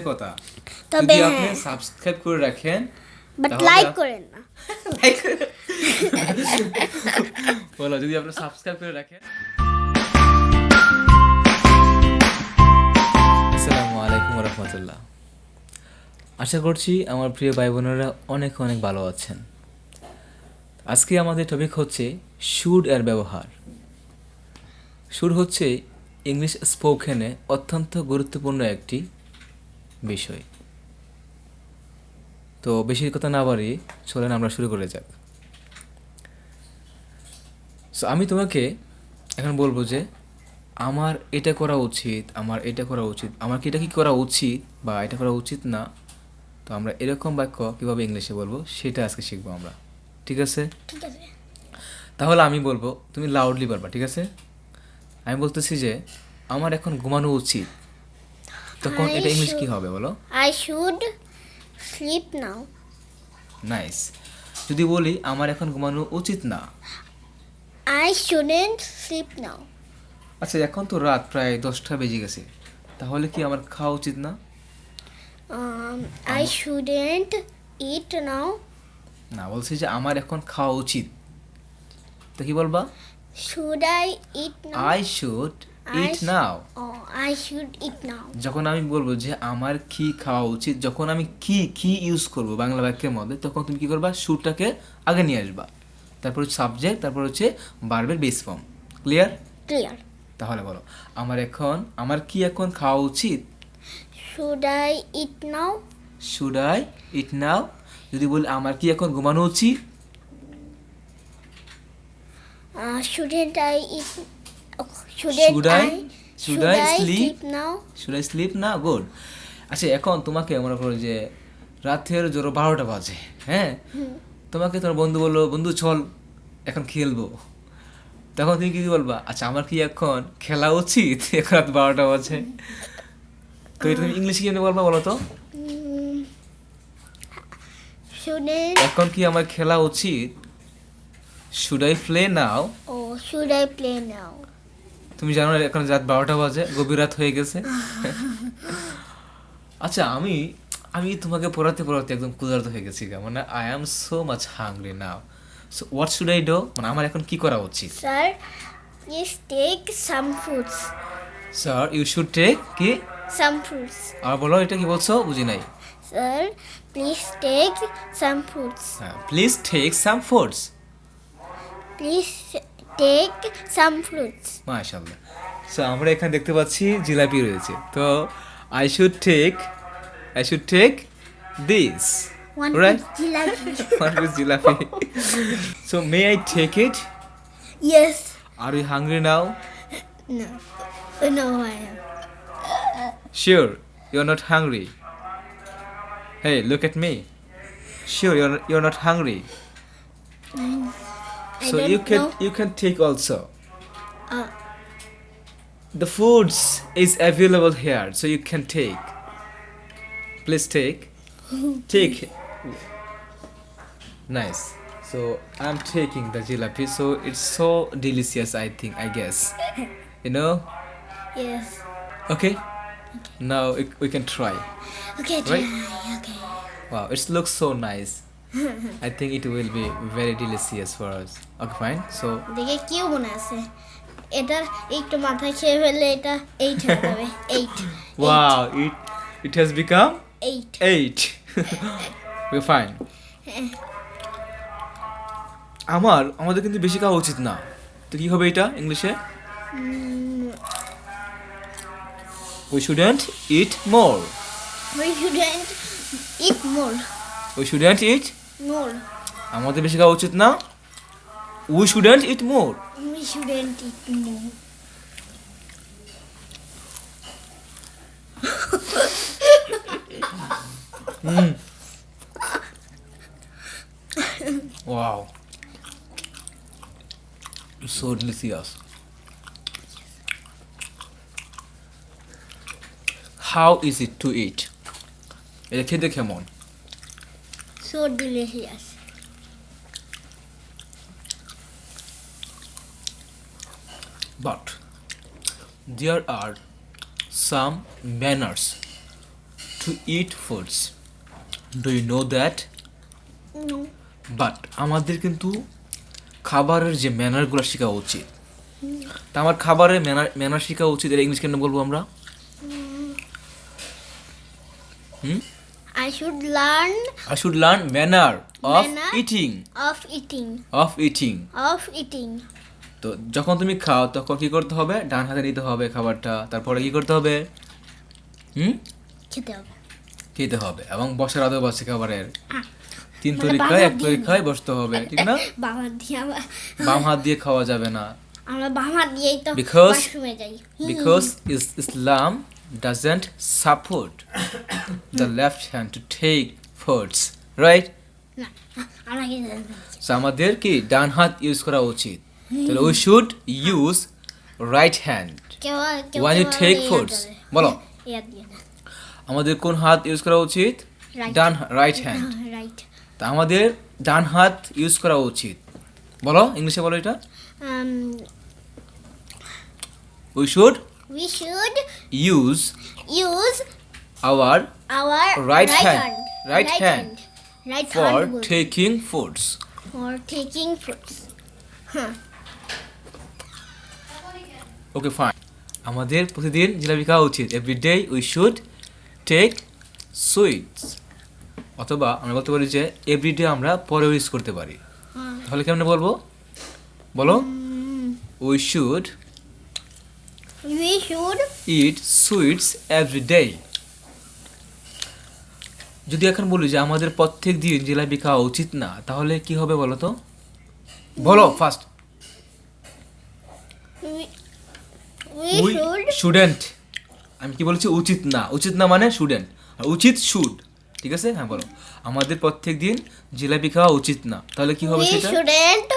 কথা তবে যদি আপনি সাবস্ক্রাইব করে রাখেন বাট তাহলে লাইক করেন না। লাইক বলো যদি আপনি সাবস্ক্রাইব করে রাখেন। আসসালামু আলাইকুম রহমতুল্লাহ। আশা করছি আমার প্রিয় ভাই বোনেরা অনেক অনেক ভালো আছেন। আজকে আমাদের টপিক হচ্ছে শুড এর ব্যবহার। শুড হচ্ছে ইংলিশ স্পোকেনে অত্যন্ত গুরুত্বপূর্ণ একটি বিষয়। তো বেশি কথা না বাড়িয়ে চলেন আমরা শুরু করে যাক। সো আমি তোমাকে এখন বলবো যে আমার এটা করা উচিত, আমার এটা করা উচিত, আমার কি এটা কি করা উচিত বা এটা করা উচিত না। তো আমরা এরকম বাক্য কীভাবে ইংলিশে বলবো সেটা আজকে শিখবো আমরা, ঠিক আছে? ঠিক আছে। তাহলে আমি বলবো, তুমি লাউডলি বলবা, ঠিক আছে? আমি বলতেছি যে আমার এখন ঘুমানো উচিত, তখন এটা ইংলিশ কি হবে বলো? I should sleep now. Nice. যদি বলি আমার এখন ঘুমানো উচিত না, আই শুডেন্ট স্লিপ নাও। আচ্ছা এখন তো রাত প্রায় 10টা বেজে গেছে, তাহলে কি আমার খাওয়া উচিত না? আই শুডেন্ট ইট নাও। না, বলছি যে আমার এখন খাওয়া উচিত, তো কি বলবা? Should I eat now? I should eat now. I should eat now. যখন আমি বলবো যে আমার কি খাওয়া উচিত, যখন আমি কি কি ইউজ করব বাংলা বাক্যের মধ্যে, তখন তুমি কি করবা? শুডটাকে আগে নিয়ে আসবা, তারপর হচ্ছে সাবজেক্ট, তারপর হচ্ছে ভার্বের বেস ফর্ম। ক্লিয়ার? ক্লিয়ার। তাহলে বলো আমার কি এখন খাওয়া উচিত? Should I eat now? Should I eat now? যদি বলি আমার কি এখন ঘুমানো উচিত? Shouldn't I eat? Should shouldn't I I sleep? Sleep now? Should I sleep না? গুড। আচ্ছা এখন তোমাকে মনে করো যে রাতের জোর 12টা বাজে, হ্যাঁ? তোমাকে তোমার বন্ধু বললো, বন্ধু চল এখন খেলবো, তখন তুমি কি বলবা? আচ্ছা আমার কি এখন খেলা উচিত? এখন রাত 12টা বাজে, তো এটা তুমি ইংলিশে কি বলবা বলো তো? শুডেন্ট এখন কি আমার খেলা উচিত? Should I play now? ও শুড আই প্লে নাও? তুমি জানো না এখন রাত 12টা বাজে, গভীর রাত হয়ে গেছে। আচ্ছা আমি আমি তোমাকে পড়াতে পড়াতে একদম ক্ষুধার্ত হয়ে গেছি, মানে I am so much hungry now. So what should I do, মানে আমার এখন কি করা উচিত? Sir please take some fruits. Sir you should take কি? Some fruits. আর বলো এটা কি বলছো, বুঝি নাই। Sir please take some fruits. হ্যাঁ, please take some foods. Please take some fruits. মাশাআল্লাহ। সো আমরা এখানে দেখতে পাচ্ছি জিলাপি রয়েছে, তো I should take this, One right? piece jalebi. What is jalebi? So may I take it? Yes. Are you hungry now? No. No, I am. Sure, you're not hungry. Hey, look at me. Sure, you're not hungry. I So don't know. you can take also. Uh, The foods is available here, so you can take. Please take. Take. Nice. So I'm taking the jalebi. So it's so delicious. I guess. You know. yes. Okay. Now we can try. Okay, Right? try. Okay. Wow, it looks so nice. I think it will be very delicious for us. Okay, fine. So দেখে কি মনে আছে এটা একটু মাথায় খেয়ে ফেললে এটা 8 হয়ে যাবে 8 wow, it has become 8 8. We're fine. আমাদের কিন্তু বেশি খাওয়া উচিত না, তো কি হবে এটা ইংলিশে? We shouldn't eat more. we shouldn't eat more. We shouldn't eat. more আমাদের বেশি খাওয়া উচিত না। We shouldn't eat more. we shouldn't eat more. Wow. It's so delicious. How is it to eat? এটা খেতে কেমন? So delicious. But there are some manners to eat foods. Do you know that? No. But আমাদের কিন্তু খাবারের যে ম্যানারগুলো শেখা উচিত। তা আমার খাবারের ম্যানার শেখা উচিত, এটা ইংলিশ কেন বলবো আমরা? I should learn I should learn manner of Manner? eating. of eating. Of eating. Of eating. তো যখন তুমি খাও তখন কি করতে হবে? ডান হাতে নিতে হবে খাবারটা, তারপরে কি করতে হবে? খেতে হবে। খেতে হবে এবং বসার আদব আছে খাবারের। আহ, 3 মানে তরিকায় বাম 1 হাত দিয়ে তরিকায় বসতে হবে, ঠিক না? বাবা দিয়ে বাম হাত দিয়ে খাওয়া যাবে না। আমরা বাবা দিয়েই তো Because- ওয়াশরুমে যাই। Because Islam doesn't support the left hand to take foods, right? না আমরা কি জানি? So আমাদের কি ডান হাত ইউজ করা উচিত। তাহলে we should use right hand কেউ কেউ when you কেউ take ইয়া foods. করে। বলো ইয়া দিয়ে না। আমাদের কোন হাত ইউজ করা উচিত? Right. Done right hand. Right. তা আমাদের ডান হাত ইউজ করা উচিত। বলো ইংলিশে বলো এটা। We should We should use use our our Right hand. Right hand. Right for hand বলতে। taking foods. for taking fruits. Okay fine. আমাদের প্রতিদিন জিলাপি খাওয়া উচিত। Every day we should take sweets. অথবা আমরা বলতে পারি যে এভরিডে আমরা পরেও ইউজ করতে পারি। তাহলে কেমনে বলবো? বলো we should We should it sweets every day. যদি এখন বলি যে আমাদের প্রত্যেক দিন জিলাপি খাওয়া উচিত না, তাহলে কি হবে বলো তো? বলো first. we we should shouldn't. আমি কি বলছি? উচিত না। উচিত না মানে শুডেন্ট, আর উচিত শুড। ঠিক আছে, হ্যাঁ বলো। আমাদের প্রত্যেক দিন জিলাপি খাওয়া উচিত না, তাহলে কি হবে we সেটা? shouldn't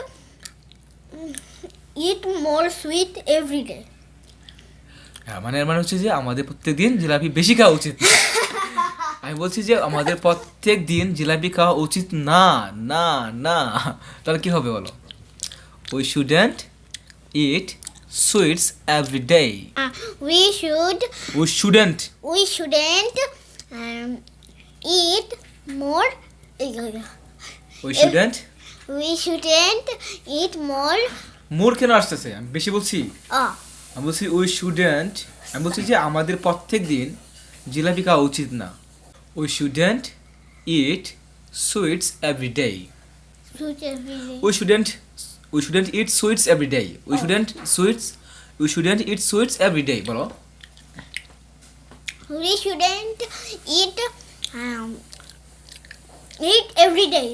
eat more sweet every day. হ্যাঁ, মানে এর মানে হচ্ছে যে আমাদের প্রত্যেক দিন জিলাপি বেশি খাওয়া উচিত না। আমি বলছি যে আমাদের প্রত্যেক দিন জিলাপি খাওয়া উচিত না, না না। তাহলে কি হবে বলো? We shouldn't it sweets every day. We should we shouldn't um, eat more. We shouldn't We shouldn't eat more. মোর কেন আসতেছে? আমি বেশি বলছি। আমি বলছি উই শুডেন্ট। আমি বলছি যে আমাদের প্রত্যেক দিন জিলাপি খাওয়া উচিত না। We shouldn't it sweets every day. Fruit every day. We shouldn't eat sweets every day. We shouldn't eat sweets every day. বলো। We shouldn't eat every day.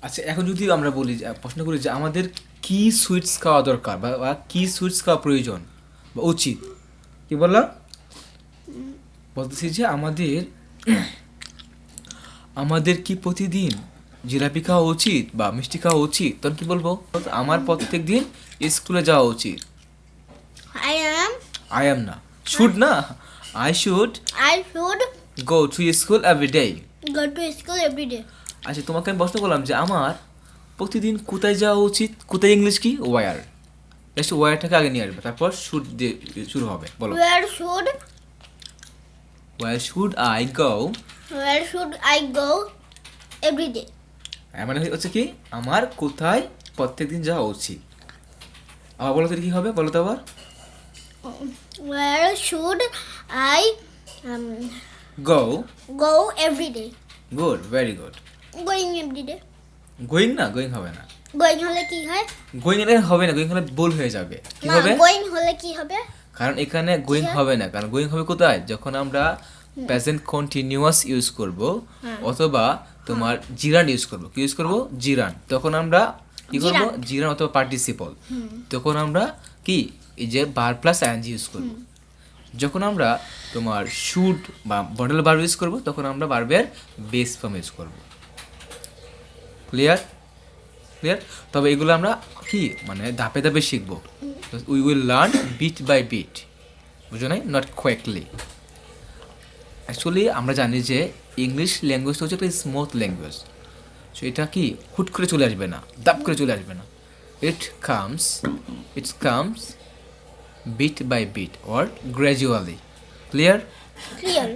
আচ্ছা, এখন যদি আমরা বলি প্রশ্ন করি যে আমাদের কি সুইটস খাওয়া দরকার বা কি সুইটস খাওয়া প্রয়োজন বা উচিত, কি বললাম? বলতেছি যে আমাদের কি প্রতিদিন জিলাপি খাওয়া উচিত বা মিষ্টি খাওয়া উচিত? তখন কি বলবো? আমার প্রত্যেক দিন স্কুলে যাওয়া উচিত। আই এম না, শুড না। I should I should go to school every day. go to school every day. আচ্ছা, তোমাকে আমি প্রশ্ন করলাম যে আমার প্রতিদিন কোথায় যাওয়া উচিত? কোথায় ইংলিশ কি? ওয়ার। জাস্ট ওয়ারটাকে আগে নিয়ে আসবে, তারপর শুড দিয়ে শুরু হবে। বলো Where should I go. where should I go every day? মানে হচ্ছে কি আমার কোথায় প্রত্যেকদিন যাওয়া উচিত। আবার বলো তো কি হবে? বলো তো আবার। Where should I go. go every day? Good, very good. Going every day. Going না, গোয়িং হবে না। Going হলে কি হয়? গোয়িং এর হবে না, গোয়িং হলে ভুল হয়ে যাবে। কি না, হবে? going হলে কি হবে? কারণ এখানে গোয়িং হবে না, কারণ গোয়িং হবে কোথায়? যখন আমরা প্রেজেন্ট কন্টিনিউয়াস ইউজ করব অথবা তোমার জিরান ইউজ করব। কি ইউজ করব? জিরান। তখন আমরা কি করব? জিরান অথবা পার্টিসিপল। তখন আমরা কি এই যে ভার্ব প্লাস আইএনজি ইউজ করব। যখন আমরা তোমার শুড বা মডেল ভার্ব ইউজ করব, তখন আমরা ভার্বের বেস ফর্ম ইউজ করব। ক্লিয়ার? ক্লিয়ার? তবে এগুলো আমরা কি মানে ধাপে ধাপে শিখবো। We will learn bit by bit, বুঝো নাই? নট কোয়েকলি। অ্যাকচুয়ালি আমরা জানি যে ইংলিশ ল্যাঙ্গুয়েজটা হচ্ছে একটা স্মুথ ল্যাঙ্গুয়েজ। সো এটা কি হুট করে চলে আসবে না, দাপ করে চলে আসবে না। It comes bit by bit or gradually. Clear? Clear.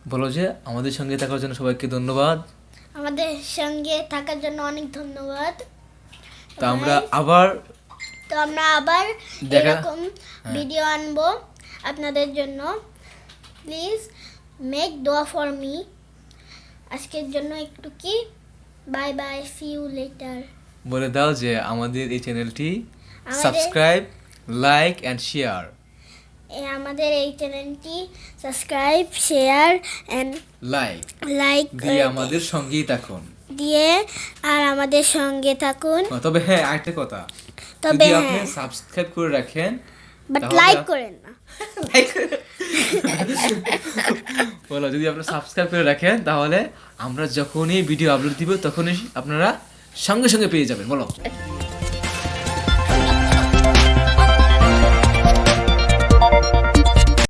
বলো যে আমাদের সঙ্গে থাকার জন্য সবাইকে ধন্যবাদ। আমাদের সঙ্গে থাকার জন্য অনেক ধন্যবাদ। তো আমরা আবার আবার দেখা- এরকম ভিডিও আনবো আপনাদের জন্য। প্লিজ মেক দোয়া ফর মি। আজকের জন্য একটু কি, bye bye, see you later. বলে দাও যে আমাদের এই চ্যানেলটি আমাদের- সাবস্ক্রাইব, লাইক অ্যান্ড শেয়ার। আমাদের এই চ্যানেলটি সাবস্ক্রাইব, শেয়ার অ্যান্ড লাইক দিয়ে আমাদের সঙ্গেই থাকুন। দিয়ে আর আমাদের সঙ্গে থাকুন। তবে হ্যাঁ, আরেকটা কথা, তবে যদি আপনি হ্যাঁ, সাবস্ক্রাইব করে রাখেন বাট তাহলে লাইক করেন না। বলো, যদি আপনারা সাবস্ক্রাইব করে রাখেন তাহলে আমরা যখনই ভিডিও আপলোড দিব তখনই আপনারা সঙ্গে সঙ্গে পেয়ে যাবেন। বলো।